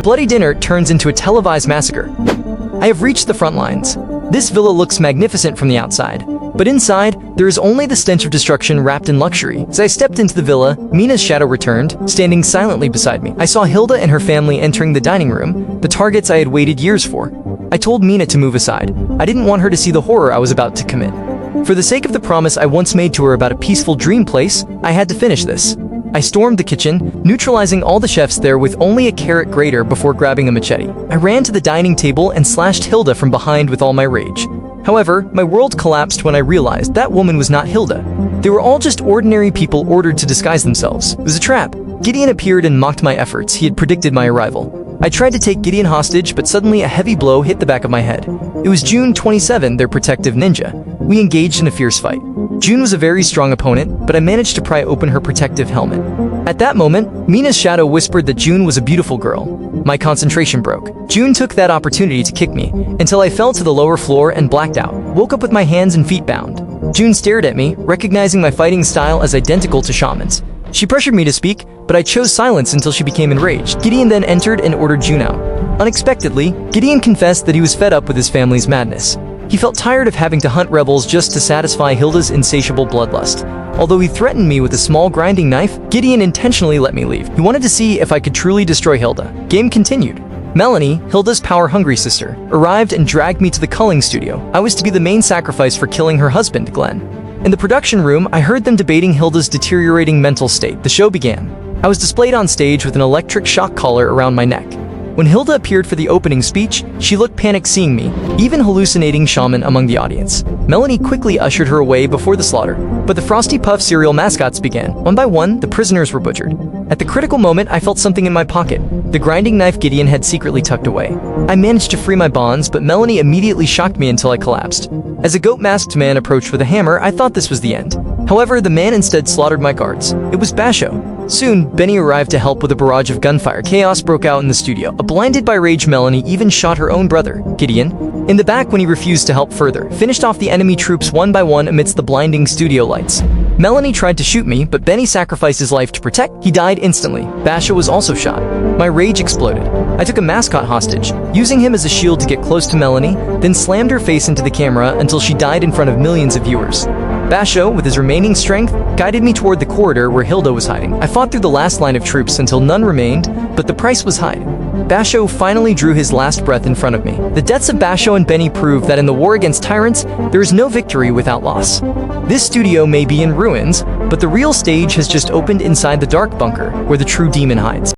bloody dinner turns into a televised massacre. I have reached the front lines. This villa looks magnificent from the outside, but inside, there is only the stench of destruction wrapped in luxury. As I stepped into the villa, Mina's shadow returned, standing silently beside me. I saw Hilda and her family entering the dining room, the targets I had waited years for. I told Mina to move aside. I didn't want her to see the horror I was about to commit. For the sake of the promise I once made to her about a peaceful dream place, I had to finish this. I stormed the kitchen, neutralizing all the chefs there with only a carrot grater before grabbing a machete. I ran to the dining table and slashed Hilda from behind with all my rage. However, my world collapsed when I realized that woman was not Hilda. They were all just ordinary people ordered to disguise themselves. It was a trap. Gideon appeared and mocked my efforts. He had predicted my arrival. I tried to take Gideon hostage, but suddenly a heavy blow hit the back of my head. It was June 27, their protective ninja. We engaged in a fierce fight. June was a very strong opponent, but I managed to pry open her protective helmet. At that moment, Mina's shadow whispered that June was a beautiful girl. My concentration broke. June took that opportunity to kick me, until I fell to the lower floor and blacked out. Woke up with my hands and feet bound. June stared at me, recognizing my fighting style as identical to Shaman's. She pressured me to speak, but I chose silence until she became enraged. Gideon then entered and ordered June out. Unexpectedly, Gideon confessed that he was fed up with his family's madness. He felt tired of having to hunt rebels just to satisfy Hilda's insatiable bloodlust. Although he threatened me with a small grinding knife, Gideon intentionally let me leave. He wanted to see if I could truly destroy Hilda. Game continued. Melanie, Hilda's power-hungry sister, arrived and dragged me to the Culling studio. I was to be the main sacrifice for killing her husband, Glenn. In the production room, I heard them debating Hilda's deteriorating mental state. The show began. I was displayed on stage with an electric shock collar around my neck. When Hilda appeared for the opening speech, she looked panicked seeing me, even hallucinating Shaman among the audience. Melanie quickly ushered her away before the slaughter, but the Frosty Puff cereal mascots began. One by one, the prisoners were butchered. At the critical moment, I felt something in my pocket, the grinding knife Gideon had secretly tucked away. I managed to free my bonds, but Melanie immediately shocked me until I collapsed. As a goat-masked man approached with a hammer, I thought this was the end. However, the man instead slaughtered my guards. It was Basho. Soon, Benny arrived to help with a barrage of gunfire. Chaos broke out in the studio. Blinded by rage, Melanie even shot her own brother, Gideon, in the back when he refused to help further, finished off the enemy troops one by one amidst the blinding studio lights. Melanie tried to shoot me, but Benny sacrificed his life to protect. He died instantly. Basho was also shot. My rage exploded. I took a mascot hostage, using him as a shield to get close to Melanie, then slammed her face into the camera until she died in front of millions of viewers. Basho, with his remaining strength, guided me toward the corridor where Hilda was hiding. I fought through the last line of troops until none remained, but the price was high. Basho finally drew his last breath in front of me. The deaths of Basho and Benny prove that in the war against tyrants, there is no victory without loss. This studio may be in ruins, but the real stage has just opened inside the dark bunker where the true demon hides.